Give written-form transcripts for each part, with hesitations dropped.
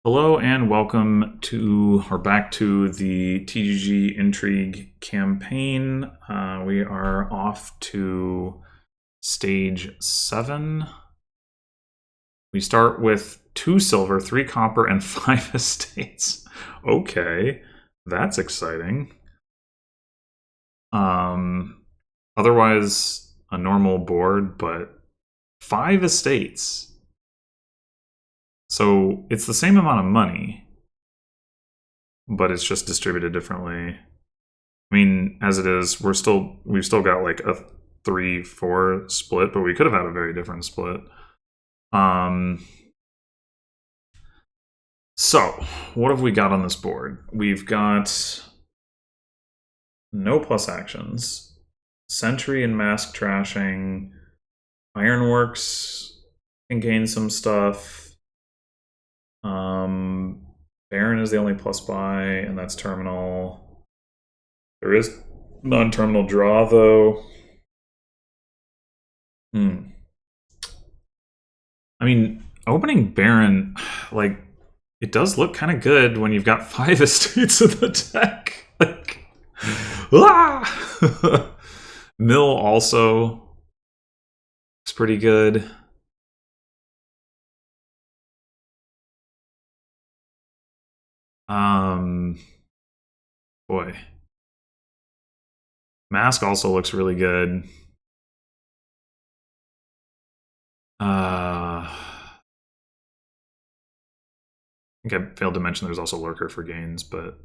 Hello and welcome to or back to the TGG Intrigue campaign. We are off to stage 7. We start with 2 silver, 3 copper, and 5 estates. Okay, that's exciting. Otherwise, a normal board, but 5 estates. So it's the same amount of money, but it's just distributed differently. I mean, as it is, we've still got like a 3-4 split, but we could have had a very different split. So what have we got on this board? We've got no plus actions, Sentry and Mask Trashing, Ironworks can gain some stuff. Baron is the only plus buy, and that's terminal. There is non-terminal draw, though. I mean, opening Baron, like, it does look kind of good when you've got 5 estates in the deck. Like, Mill also looks pretty good. Boy. Mask also looks really good. I think I failed to mention there's also Lurker for gains, but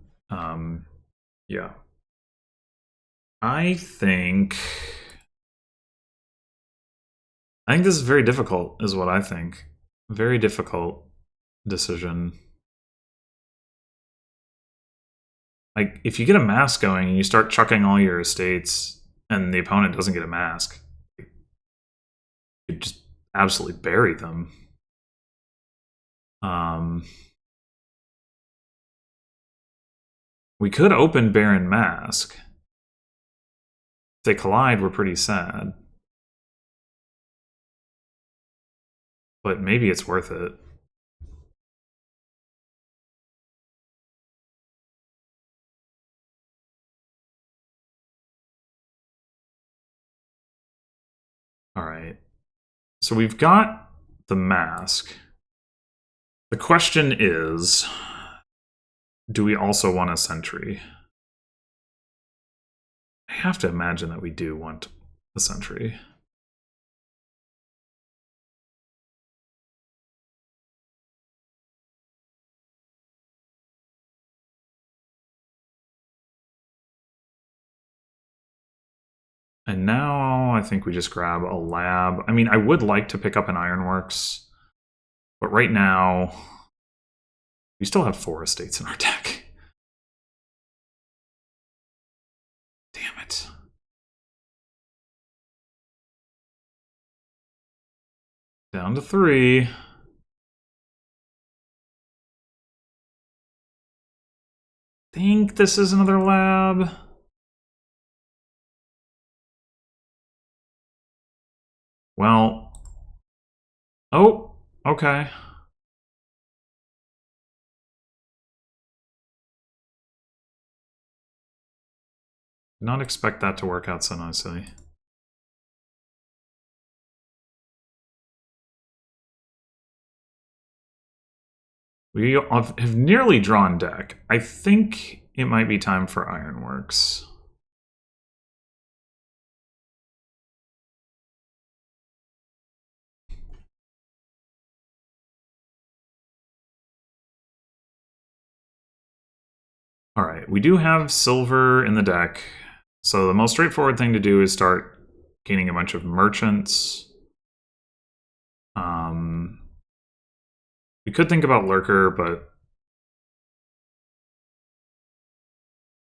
yeah. I think this is very difficult, is what I think. Very difficult decision. Like, if you get a mask going and you start chucking all your estates and the opponent doesn't get a mask, you just absolutely bury them. We could open Baron Mask. If they collide, we're pretty sad. But maybe it's worth it. Alright. So we've got the mask. The question is, do we also want a sentry? I have to imagine that we do want a sentry. And now I think we just grab a lab. I mean, I would like to pick up an Ironworks, but right now we still have 4 estates in our deck. Damn it. Down to 3. Think this is another lab. Well, oh, okay. Did not expect that to work out so nicely. We have nearly drawn deck. I think it might be time for Ironworks. Alright, we do have silver in the deck, so the most straightforward thing to do is start gaining a bunch of merchants. We could think about Lurker, but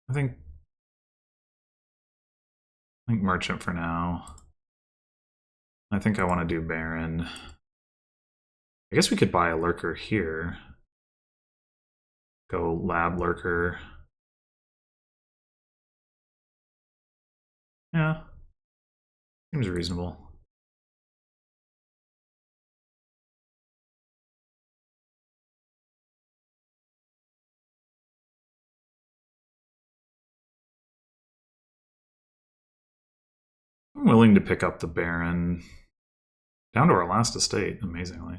I think merchant for now. I think I want to do Baron. I guess we could buy a Lurker here. Go Lab Lurker. Yeah. Seems reasonable. I'm willing to pick up the Baron. Down to our last estate, amazingly.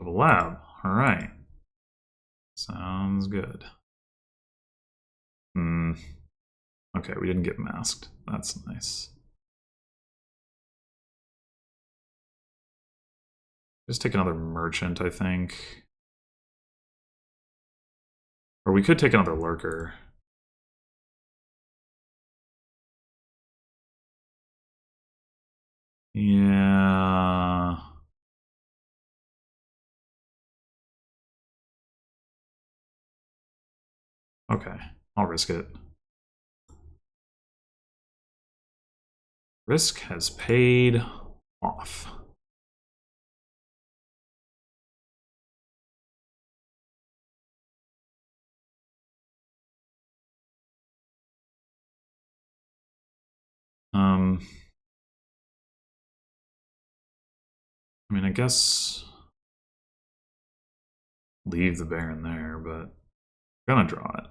The lab, all right. Sounds good. Okay, we didn't get masked. That's nice. Just take another merchant, I think. Or we could take another lurker. Yeah. Okay, I'll risk it. Risk has paid off. I mean, I guess leave the Baron there, but I'm gonna draw it.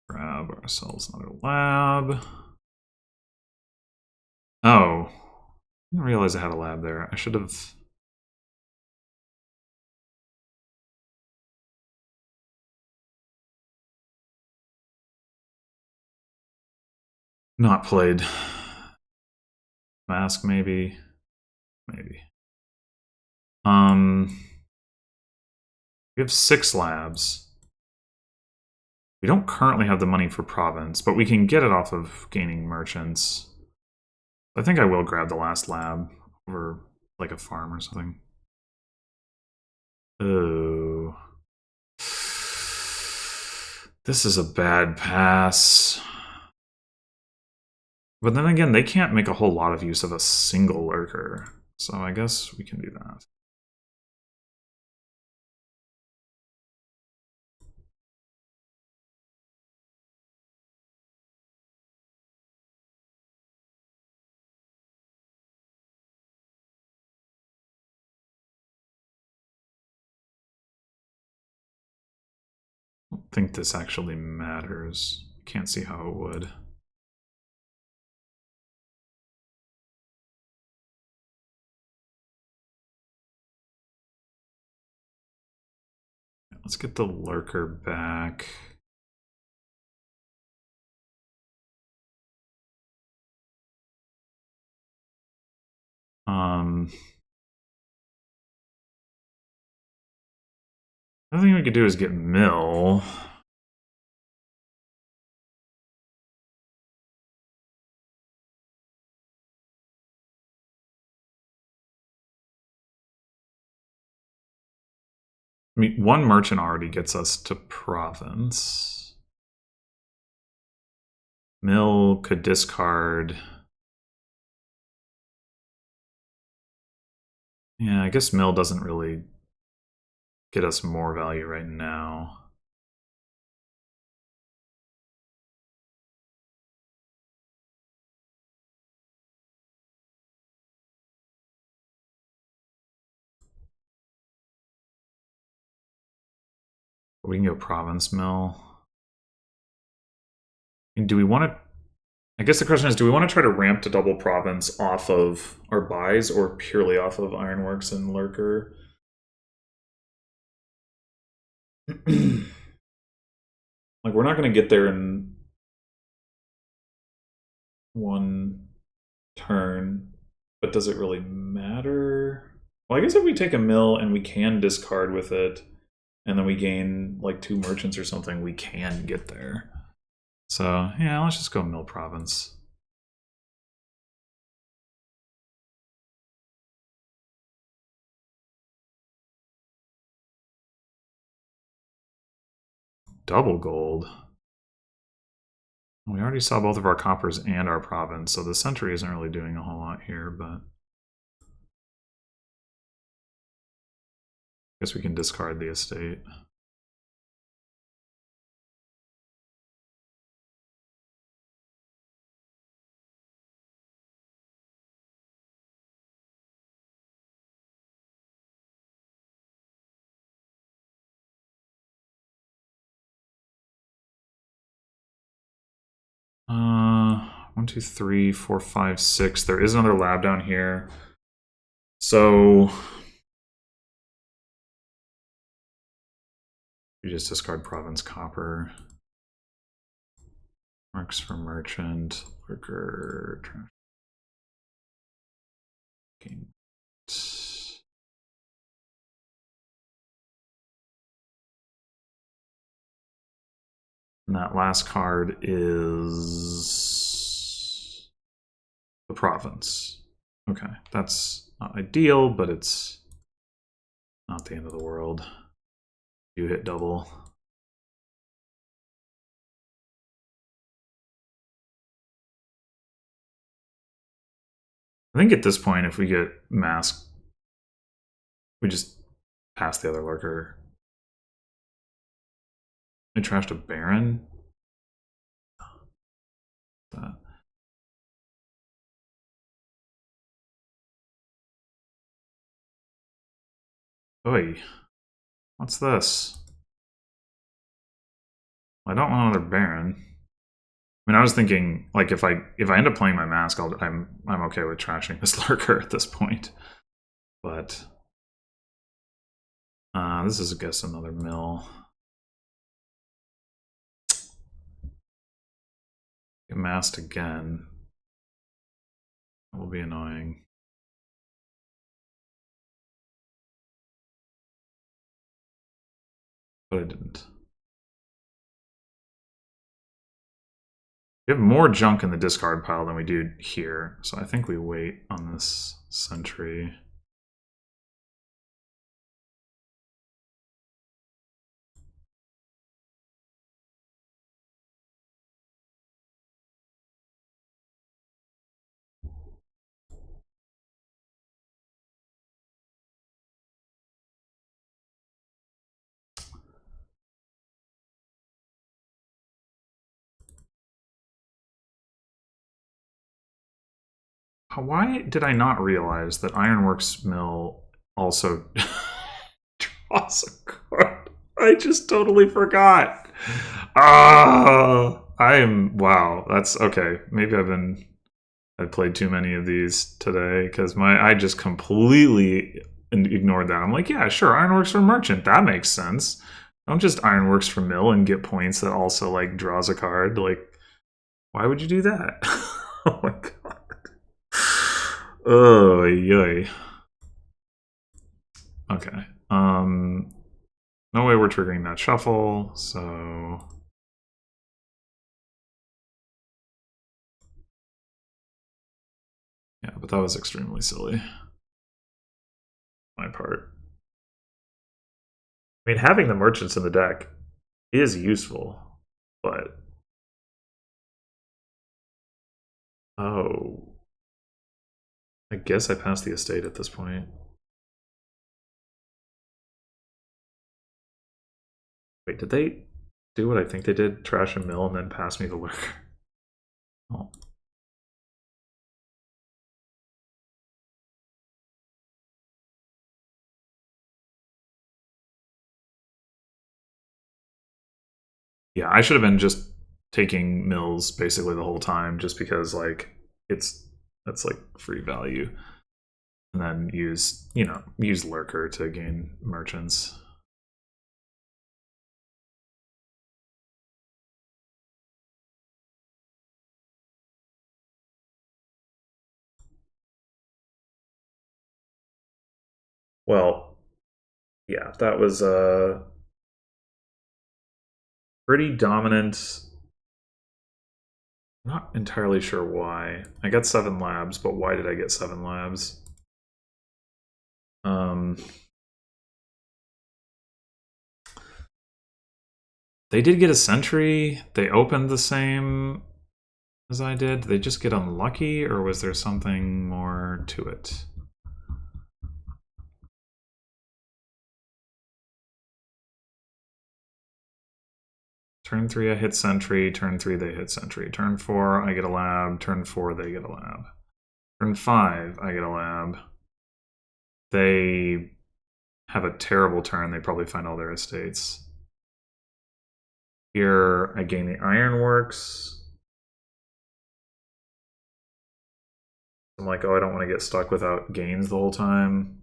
Grab ourselves another lab. Oh, I didn't realize I had a lab there. I should have. Not played. Mask, maybe. Maybe. We have 6 labs. We don't currently have the money for province, but we can get it off of gaining merchants. I think I will grab the last lab over like a farm or something. Oh. This is a bad pass. But then again, they can't make a whole lot of use of a single lurker. So I guess we can do that. I don't think this actually matters. Can't see how it would. Let's get the lurker back. The other thing we could do is get mill. I mean, one merchant already gets us to province. Mill could discard. Yeah, I guess mill doesn't really get us more value right now. We can go province mill. And do we want to... I guess the question is, do we want to try to ramp to double province off of our buys or purely off of Ironworks and Lurker? Like, we're not going to get there in one turn, but does it really matter? Well, I guess if we take a mill and we can discard with it, and then we gain like 2 merchants or something, we can get there. So yeah, let's just go mill province. Double gold. We already saw both of our coppers and our province, so the century isn't really doing a whole lot here, but I guess we can discard the estate. 1, 2, 3, 4, 5, 6. There is another lab down here. So you just discard province copper. Marks for merchant, worker, trafficking. And that last card is the province. Okay, that's not ideal, but it's not the end of the world. You hit double. I think at this point, if we get mask, we just pass the other lurker. I trashed a Baron. Oi, what's this? I don't want another Baron. I mean, I was thinking, like, if I end up playing my mask, I'm okay with trashing this lurker at this point. But this is, I guess, another mill. Get masked again. That will be annoying. But I didn't. We have more junk in the discard pile than we do here, so I think we wait on this sentry. Why did I not realize that Ironworks Mill also draws a card? I just totally forgot. Wow, that's okay. Maybe I've played too many of these today because I just completely ignored that. I'm like, yeah, sure, Ironworks for Merchant, that makes sense. Don't just Ironworks for Mill and get points that also like draws a card. Like, why would you do that? Oh my god. Oh, yay. Okay. No way we're triggering that shuffle, so yeah, but that was extremely silly. My part. I mean, having the merchants in the deck is useful, but oh, I guess I passed the estate at this point. Wait, did they do what I think they did? Trash a mill and then pass me the lurker? Oh. Yeah, I should have been just taking mills basically the whole time, just because like that's like free value, and then use lurker to gain merchants. Well, yeah, that was pretty dominant. I'm not entirely sure why. I got 7 labs, but why did I get 7 labs? They did get a sentry. They opened the same as I did. Did they just get unlucky, or was there something more to it? Turn 3, I hit sentry. Turn 3, they hit sentry. Turn 4, I get a lab. Turn 4, they get a lab. Turn 5, I get a lab. They have a terrible turn. They probably find all their estates. Here, I gain the Ironworks. I'm like, oh, I don't want to get stuck without gains the whole time.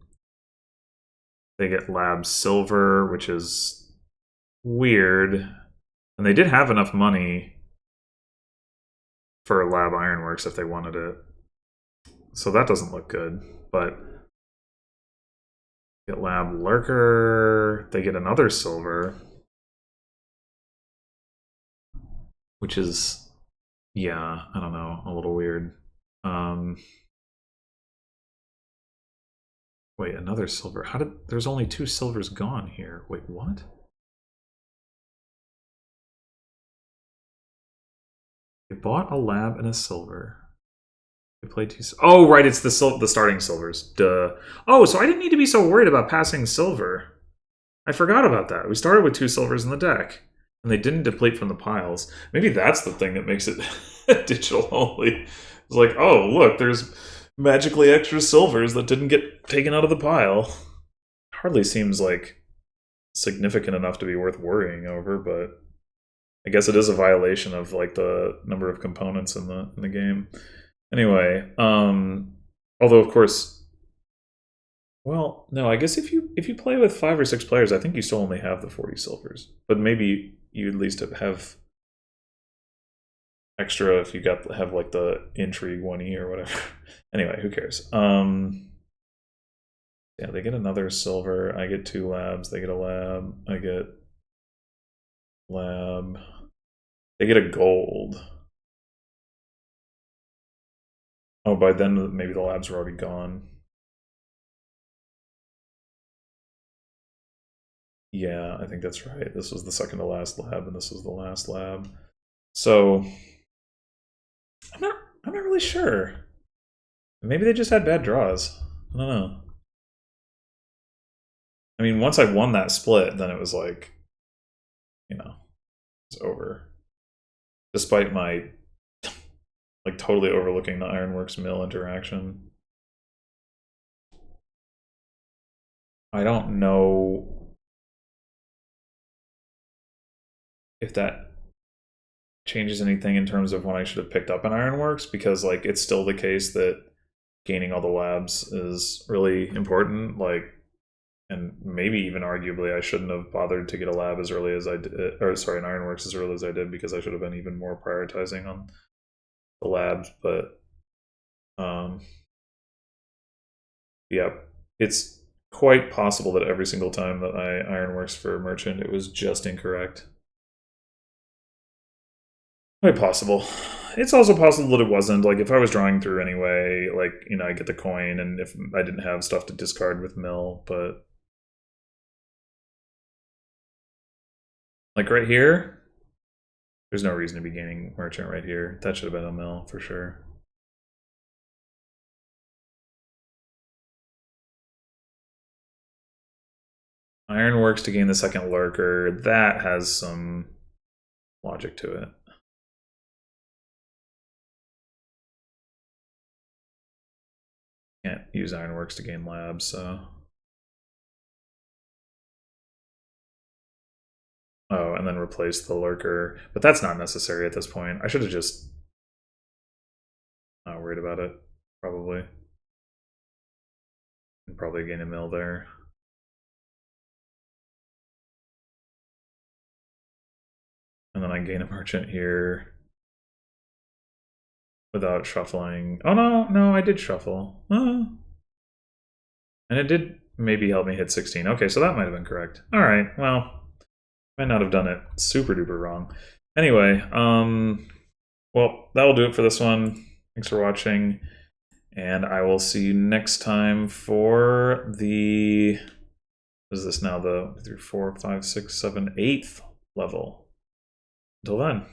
They get lab silver, which is weird. And they did have enough money for lab ironworks if they wanted it. So that doesn't look good, but get lab lurker, they get another silver, which is, yeah, I don't know, a little weird. Wait, another silver. How did, there's only 2 silvers gone here. Wait, what? They bought a lab and a silver. They played 2. Oh, right, it's the starting silvers. Duh. Oh, so I didn't need to be so worried about passing silver. I forgot about that. We started with 2 silvers in the deck, and they didn't deplete from the piles. Maybe that's the thing that makes it digital only. It's like, oh, look, there's magically extra silvers that didn't get taken out of the pile. Hardly seems like significant enough to be worth worrying over, but I guess it is a violation of like the number of components in the game. Anyway, although of course, well, no, I guess if you play with 5 or 6 players, I think you still only have the 40 silvers. But maybe you at least have extra if you have like the Intrigue 1E or whatever. Anyway, who cares? Yeah, they get another silver. I get 2 labs. They get a lab. I get lab. They get a gold. Oh, by then maybe the labs were already gone. Yeah, I think that's right. This was the second to last lab, and this was the last lab. So I'm not really sure. Maybe they just had bad draws. I don't know. I mean, once I won that split, then it was like, you know, it's over. Despite my like totally overlooking the Ironworks mill interaction. I don't know if that changes anything in terms of when I should have picked up an Ironworks, because like it's still the case that gaining all the labs is really important. Like, and maybe even arguably I shouldn't have bothered to get a lab as early as I did, or sorry, an Ironworks as early as I did, because I should have been even more prioritizing on the labs. But yeah, it's quite possible that every single time that I Ironworks for Merchant, it was just incorrect. Quite possible. It's also possible that it wasn't. Like, if I was drawing through anyway, like, you know, I get the coin, and if I didn't have stuff to discard with mill, but like right here, there's no reason to be gaining Merchant right here. That should have been a mill for sure. Ironworks to gain the second lurker. That has some logic to it. Can't use Ironworks to gain labs, so. Oh, and then replace the lurker. But that's not necessary at this point. I should have just not worried about it, probably. And probably gain a mill there. And then I gain a merchant here without shuffling. Oh, no, I did shuffle. Oh. And it did maybe help me hit 16. Okay, so that might have been correct. All right, well, might not have done it super duper wrong. Anyway, well, that'll do it for this one. Thanks for watching, and I will see you next time for the, what is this now, the 3, 4, 5, 6, 7, 8th level. Until then.